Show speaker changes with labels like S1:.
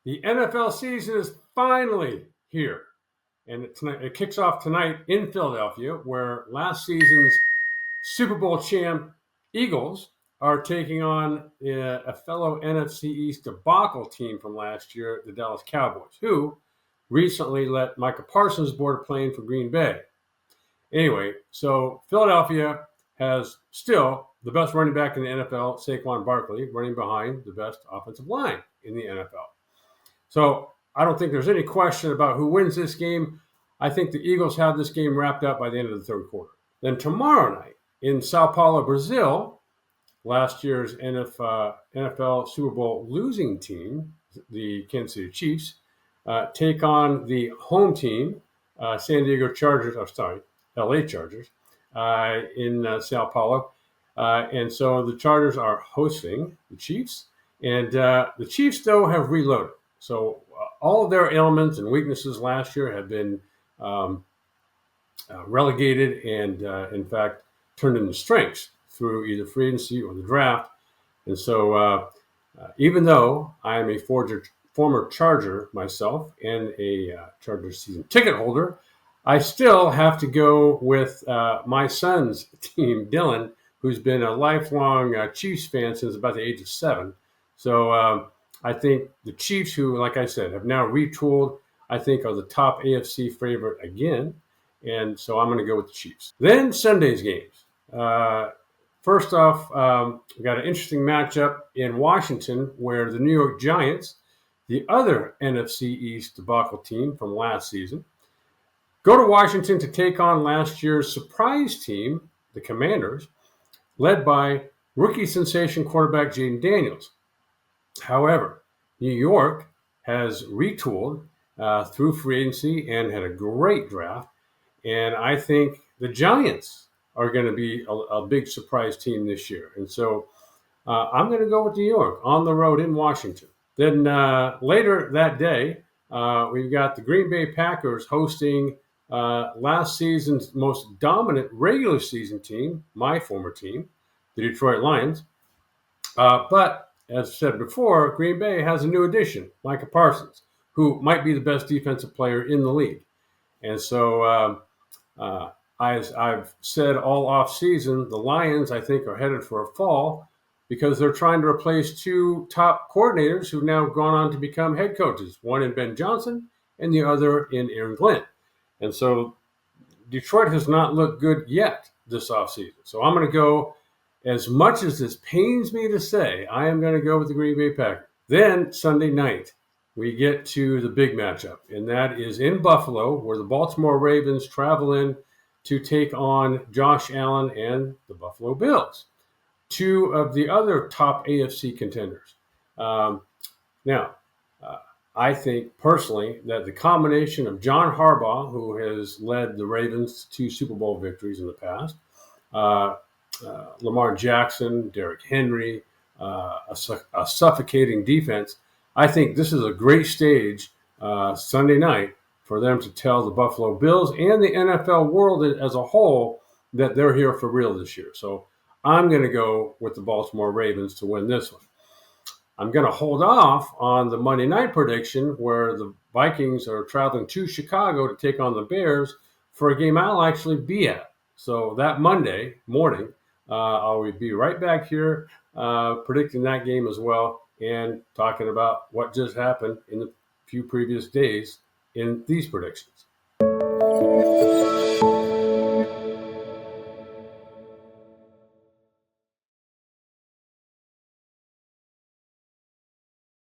S1: The NFL season is finally here, and it kicks off tonight in Philadelphia, where last season's Super Bowl champ Eagles are taking on a fellow NFC East debacle team from last year, the Dallas Cowboys, who recently let Micah Parsons board a plane for Green Bay. Anyway, so Philadelphia has still the best running back in the NFL, Saquon Barkley, running behind the best offensive line in the NFL. So I don't think there's any question about who wins this game. I think the Eagles have this game wrapped up by the end of the third quarter. Then tomorrow night in São Paulo, Brazil, last year's NFL Super Bowl losing team, the Kansas City Chiefs, take on the home team, LA Chargers, in São Paulo. And so the Chargers are hosting the Chiefs. And the Chiefs, though, have reloaded. So all of their ailments and weaknesses last year have been relegated and, in fact, turned into strengths through either free agency or the draft. And so even though I am a former Charger myself and a Charger season ticket holder, I still have to go with my son's team, Dylan, who's been a lifelong Chiefs fan since about the age of 7. So I think the Chiefs, who, like I said, have now retooled, I think are the top AFC favorite again. And so I'm going to go with the Chiefs. Then Sunday's games. First off, we got an interesting matchup in Washington where the New York Giants, the other NFC East debacle team from last season, go to Washington to take on last year's surprise team, the Commanders, led by rookie sensation quarterback Jaden Daniels. However, New York has retooled through free agency and had a great draft. And I think the Giants are going to be a big surprise team this year. And so I'm going to go with New York on the road in Washington. Then later that day, we've got the Green Bay Packers hosting last season's most dominant regular season team, my former team, the Detroit Lions. But as I said before, Green Bay has a new addition, Micah Parsons, who might be the best defensive player in the league. And so as I've said all offseason, the Lions, I think, are headed for a fall because they're trying to replace two top coordinators who've now gone on to become head coaches, one in Ben Johnson and the other in Aaron Glenn. And so Detroit has not looked good yet this offseason. So I'm going to go, as much as this pains me to say, I am going to go with the Green Bay Packers. Then Sunday night, we get to the big matchup, and that is in Buffalo, where the Baltimore Ravens travel in to take on Josh Allen and the Buffalo Bills, two of the other top AFC contenders. I think personally that the combination of John Harbaugh, who has led the Ravens to Super Bowl victories in the past, Lamar Jackson, Derrick Henry, a suffocating defense, I think this is a great stage Sunday night for them to tell the Buffalo Bills and the NFL world as a whole that they're here for real this year. So I'm going to go with the Baltimore Ravens to win this one. I'm going to hold off on the Monday night prediction where the Vikings are traveling to Chicago to take on the Bears for a game I'll actually be at. So that Monday morning, I'll be right back here predicting that game as well and talking about what just happened in the few previous days in these predictions.